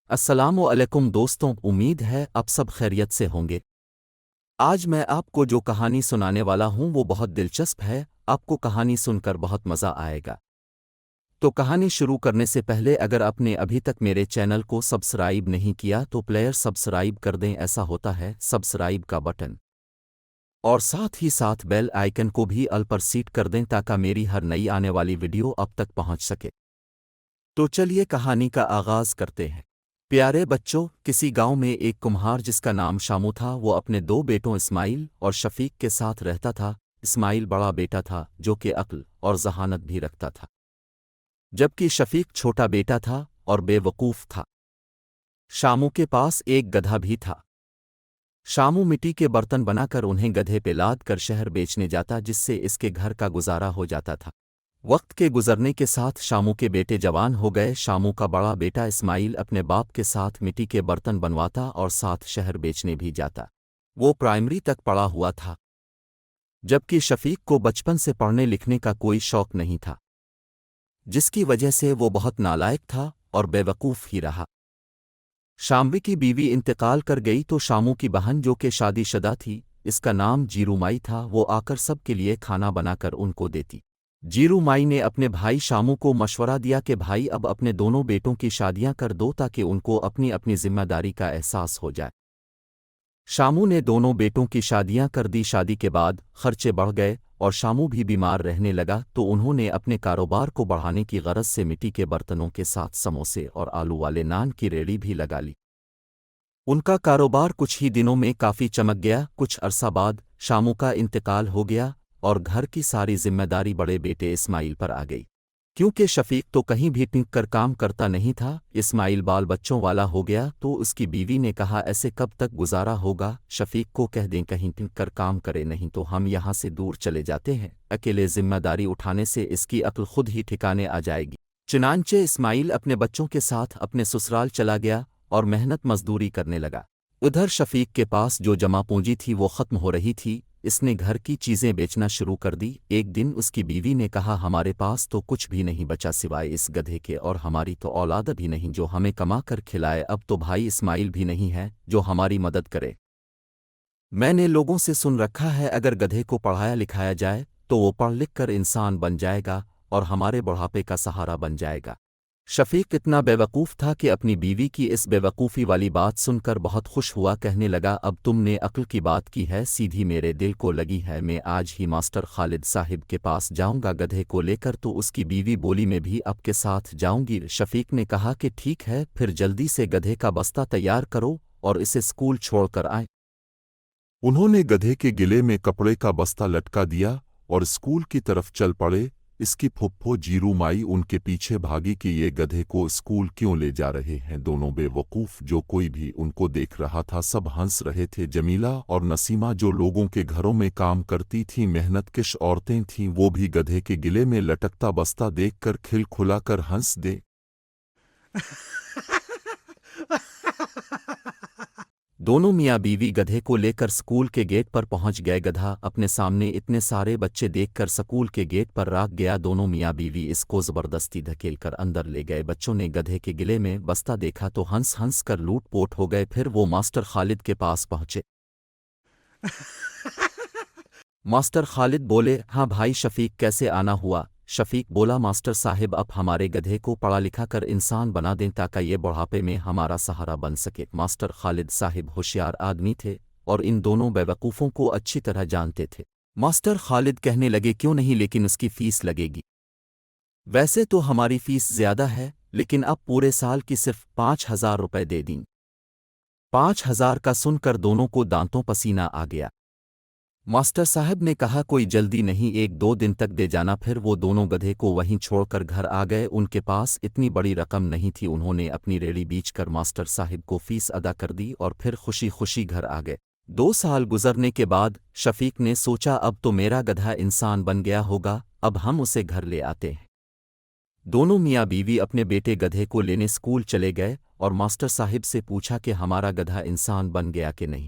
السلام علیکم دوستوں، امید ہے آپ سب خیریت سے ہوں گے۔ آج میں آپ کو جو کہانی سنانے والا ہوں وہ بہت دلچسپ ہے، آپ کو کہانی سن کر بہت مزہ آئے گا۔ تو کہانی شروع کرنے سے پہلے اگر آپ نے ابھی تک میرے چینل کو سبسکرائب نہیں کیا تو پلیئر سبسکرائب کر دیں، ایسا ہوتا ہے سبسکرائب کا بٹن، اور ساتھ ہی ساتھ بیل آئیکن کو بھی آل پر سیٹ کر دیں تاکہ میری ہر نئی آنے والی ویڈیو آپ تک پہنچ سکے۔ تو چلیے کہانی کا آغاز کرتے ہیں۔ پیارے بچوں، کسی گاؤں میں ایک کمہار جس کا نام شامو تھا، وہ اپنے دو بیٹوں اسماعیل اور شفیق کے ساتھ رہتا تھا۔ اسماعیل بڑا بیٹا تھا جو کہ عقل اور ذہانت بھی رکھتا تھا، جبکہ شفیق چھوٹا بیٹا تھا اور بے وقوف تھا۔ شامو کے پاس ایک گدھا بھی تھا۔ شامو مٹی کے برتن بنا کر انہیں گدھے پہ لاد کر شہر بیچنے جاتا، جس سے اس کے گھر کا گزارا ہو جاتا تھا۔ وقت کے گزرنے کے ساتھ شامو کے بیٹے جوان ہو گئے۔ شامو کا بڑا بیٹا اسماعیل اپنے باپ کے ساتھ مٹی کے برتن بنواتا اور ساتھ شہر بیچنے بھی جاتا۔ وہ پرائمری تک پڑھا ہوا تھا، جبکہ شفیق کو بچپن سے پڑھنے لکھنے کا کوئی شوق نہیں تھا، جس کی وجہ سے وہ بہت نالائق تھا اور بے وقوف ہی رہا۔ شامو کی بیوی انتقال کر گئی تو شامو کی بہن جو کہ شادی شدہ تھی، اس کا نام جیرو مائی تھا، وہ آ کر سب کے لیے کھانا بنا کر ان کو دیتی۔ جیرو مائی نے اپنے بھائی شامو کو مشورہ دیا کہ بھائی اب اپنے دونوں بیٹوں کی شادیاں کر دو تاکہ ان کو اپنی اپنی ذمہ داری کا احساس ہو جائے۔ شامو نے دونوں بیٹوں کی شادیاں کر دی۔ شادی کے بعد خرچے بڑھ گئے اور شامو بھی بیمار رہنے لگا، تو انہوں نے اپنے کاروبار کو بڑھانے کی غرض سے مٹی کے برتنوں کے ساتھ سموسے اور آلو والے نان کی ریڑھی بھی لگا لی۔ ان کا کاروبار کچھ ہی دنوں میں کافی چمک گیا۔ کچھ عرصہ بعد شامو کا انتقال ہو گیا اور گھر کی ساری ذمہ داری بڑے بیٹے اسماعیل پر آ گئی۔ کیونکہ شفیق تو کہیں بھی ٹک کر کام کرتا نہیں تھا، اسماعیل بال بچوں والا ہو گیا، تو اس کی بیوی نے کہا ایسے کب تک گزارا ہوگا؟ شفیق کو کہہ دیں کہیں ٹک کر کام کرے، نہیں تو ہم یہاں سے دور چلے جاتے ہیں۔ اکیلے ذمہ داری اٹھانے سے اس کی عقل خود ہی ٹھکانے آ جائے گی۔ چنانچہ اسماعیل اپنے بچوں کے ساتھ اپنے سسرال چلا گیا اور محنت مزدوری کرنے لگا۔ ادھر شفیق کے پاس جو جمع پونجی تھی وہ ختم ہو رہی تھی، اس نے گھر کی چیزیں بیچنا شروع کر دی۔ ایک دن اس کی بیوی نے کہا ہمارے پاس تو کچھ بھی نہیں بچا سوائے اس گدھے کے، اور ہماری تو اولاد بھی نہیں جو ہمیں کما کر کھلائے، اب تو بھائی اسماعیل بھی نہیں ہے جو ہماری مدد کرے۔ میں نے لوگوں سے سن رکھا ہے اگر گدھے کو پڑھایا لکھایا جائے تو وہ پڑھ لکھ کر انسان بن جائے گا اور ہمارے بڑھاپے کا سہارا بن جائے گا۔ شفیق اتنا بے وقوف تھا کہ اپنی بیوی کی اس بے وقوفی والی بات سن کر بہت خوش ہوا، کہنے لگا اب تم نے عقل کی بات کی ہے، سیدھی میرے دل کو لگی ہے، میں آج ہی ماسٹر خالد صاحب کے پاس جاؤں گا گدھے کو لے کر۔ تو اس کی بیوی بولی میں بھی آپ کے ساتھ جاؤں گی۔ شفیق نے کہا کہ ٹھیک ہے، پھر جلدی سے گدھے کا بستہ تیار کرو اور اسے اسکول چھوڑ کر آئیں۔ انہوں نے گدھے کے گلے میں کپڑے کا بستہ لٹکا دیا اور اسکول کی طرف چل پڑے۔ اس کی پھپھو جیرو مائی ان کے پیچھے بھاگی کہ یہ گدھے کو اسکول کیوں لے جا رہے ہیں۔ دونوں بے وقوف، جو کوئی بھی ان کو دیکھ رہا تھا سب ہنس رہے تھے۔ جمیلہ اور نسیمہ جو لوگوں کے گھروں میں کام کرتی تھیں، محنت کش عورتیں تھیں، وہ بھی گدھے کے گلے میں لٹکتا بستہ دیکھ کر کھل کھلا کر ہنس دے۔ دونوں میاں بیوی گدھے کو لے کر سکول کے گیٹ پر پہنچ گئے۔ گدھا اپنے سامنے اتنے سارے بچے دیکھ کر سکول کے گیٹ پر راگ گیا۔ دونوں میاں بیوی اس کو زبردستی دھکیل کر اندر لے گئے۔ بچوں نے گدھے کے گلے میں بستہ دیکھا تو ہنس ہنس کر لوٹ پوٹ ہو گئے۔ پھر وہ ماسٹر خالد کے پاس پہنچے۔ ماسٹر خالد بولے ہاں بھائی شفیق کیسے آنا ہوا؟ شفیق بولا ماسٹر صاحب اب ہمارے گدھے کو پڑھا لکھا کر انسان بنا دیں تاکہ یہ بڑھاپے میں ہمارا سہارا بن سکے۔ ماسٹر خالد صاحب ہوشیار آدمی تھے اور ان دونوں بیوقوفوں کو اچھی طرح جانتے تھے۔ ماسٹر خالد کہنے لگے کیوں نہیں، لیکن اس کی فیس لگے گی۔ ویسے تو ہماری فیس زیادہ ہے لیکن اب پورے سال کی صرف 5,000 روپے دے دیں۔ 5,000 کا سن کر دونوں کو دانتوں پسینہ آ گیا۔ ماسٹر صاحب نے کہا کوئی جلدی نہیں، 1-2 دن تک دے جانا۔ پھر وہ دونوں گدھے کو وہیں چھوڑ کر گھر آ گئے۔ ان کے پاس اتنی بڑی رقم نہیں تھی، انہوں نے اپنی ریڑھی بیچ کر ماسٹر صاحب کو فیس ادا کر دی اور پھر خوشی خوشی گھر آ گئے۔ 2 سال گزرنے کے بعد شفیق نے سوچا اب تو میرا گدھا انسان بن گیا ہوگا، اب ہم اسے گھر لے آتے ہیں۔ دونوں میاں بیوی اپنے بیٹے گدھے کو لینے اسکول چلے گئے اور ماسٹر صاحب سے پوچھا کہ ہمارا گدھا انسان بن گیا کہ نہیں۔